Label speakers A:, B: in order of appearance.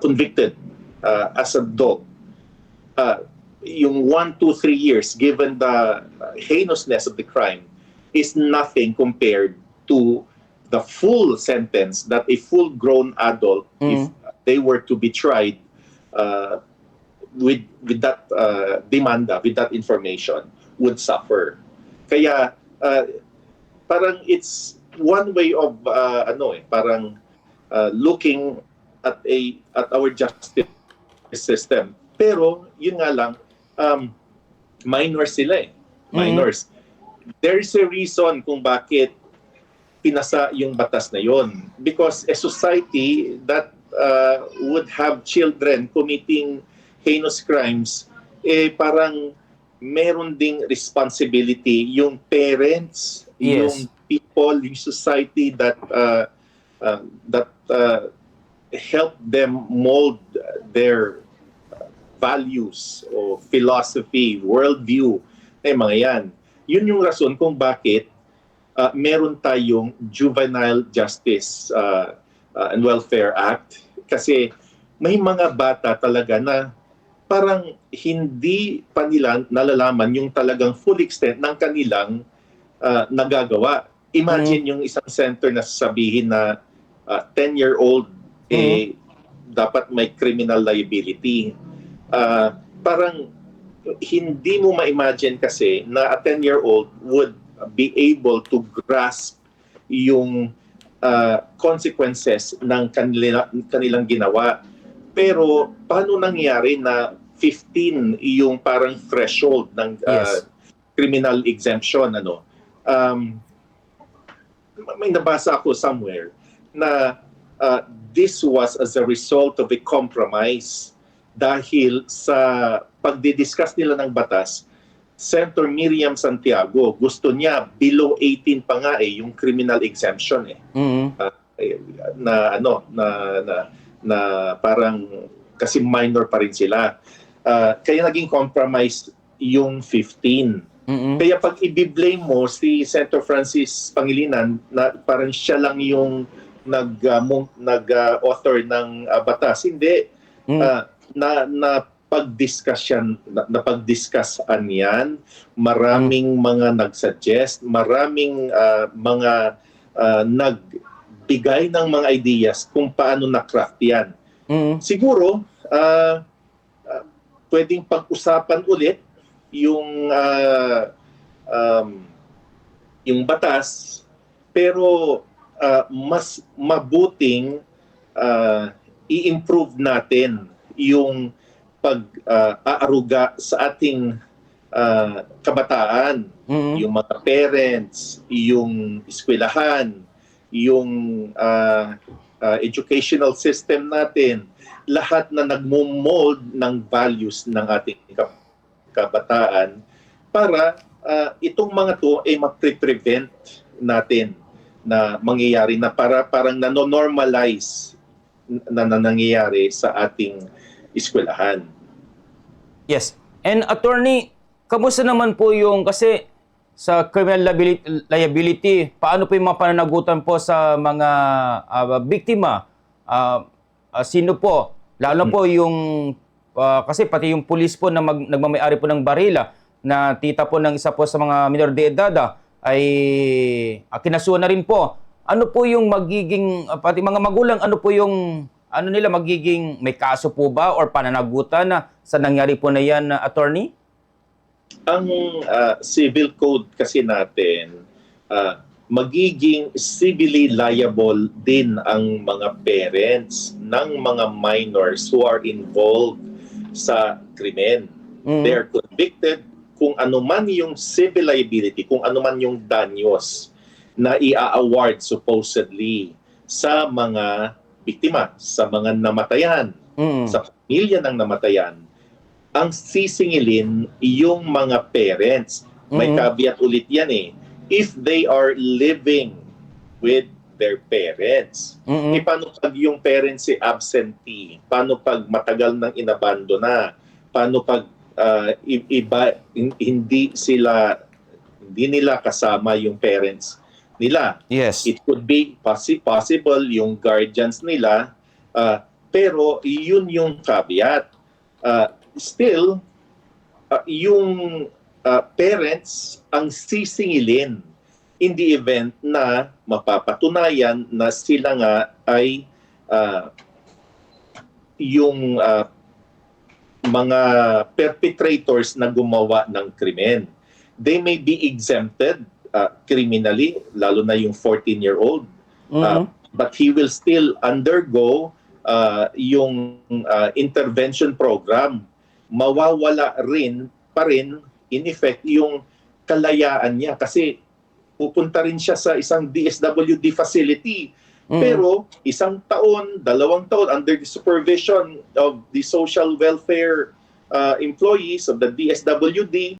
A: convicted as an adult, yung 1, 2, 3 years, given the heinousness of the crime, is nothing compared to the full sentence that a full-grown adult, if they were to be tried with that demanda, with that information, would suffer. Kaya parang it's one way of parang looking at our justice system. Pero yun nga lang, minors sila eh. Minors. There is a reason kung bakit pinasa yung batas na yon. Because a society that would have children committing heinous crimes, parang meron ding responsibility yung parents, yung people, yung society that help them mold their values o philosophy, worldview, mga yan. Yun yung rason kung bakit meron tayong Juvenile Justice and Welfare Act. Kasi may mga bata talaga na parang hindi pa nila nalalaman yung talagang full extent ng kanilang nagagawa. Imagine yung isang center na sasabihin na 10-year-old dapat may criminal liability. Parang hindi mo ma-imagine kasi na a 10-year-old would be able to grasp yung consequences ng kanilang ginawa. Pero paano nangyari na 15 yung parang threshold ng criminal exemption? May nabasa ako somewhere na this was as a result of a compromise dahil sa pagdidiscuss nila ng batas. Senator Miriam Santiago gusto niya below 18 pa nga yung criminal exemption na parang kasi minor pa rin sila. Kaya naging compromise yung 15. Kaya pag i-blame mo si Senator Francis Pangilinan na parang siya lang yung nag-author ng batas, hindi. Napag-discussan yan, maraming mga nag-suggest, maraming mga nagbigay ng mga ideas kung paano na-craft yan. Siguro, pwedeng pag-usapan ulit yung batas, pero mas mabuting i-improve natin yung pag-aaruga sa ating kabataan, yung mga parents, yung eskwelahan, yung educational system natin, lahat na nagmo-mold ng values ng ating kabataan para itong mga to ay ma-prevent natin na mangyayari na parang nano-normalize na nangyayari sa ating eskwelahan.
B: Yes. And attorney, kamusta naman po yung, kasi sa criminal liability, paano po yung mga pananagutan po sa mga biktima? Sino po? Lalo po yung, kasi pati yung pulis po na nagmamayari po ng barila, na tita po ng isa po sa mga minor de edad, ay kinasuhan na rin po. Ano po yung magiging, pati mga magulang, ano po yung, nila magiging, may kaso po ba or pananagutan na sa nangyari po na yan, attorney?
A: Ang civil code kasi natin, magiging civilly liable din ang mga parents ng mga minors who are involved sa krimen. They're convicted kung ano man yung civil liability, kung ano man yung danyos na i-award supposedly sa mga biktima, sa mga namatayan, sa pamilya ng namatayan, ang sisingilin yung mga parents. May caveat ulit yan if they are living with their parents. Paano pag yung parents absentee? Paano pag matagal nang inabandona? Paano pag hindi nila kasama yung parents nila?
B: Yes.
A: It could be possible yung guardians nila Pero yun yung caveat. Still, yung parents ang sisingilin in the event na mapapatunayan na sila nga ay yung mga perpetrators na gumawa ng krimen. They may be exempted criminally, lalo na yung 14-year-old. But he will still undergo yung intervention program. Mawawala pa rin, in effect, yung kalayaan niya kasi pupunta rin siya sa isang DSWD facility. Pero 1 taon, 2 taon under the supervision of the social welfare employees of the DSWD,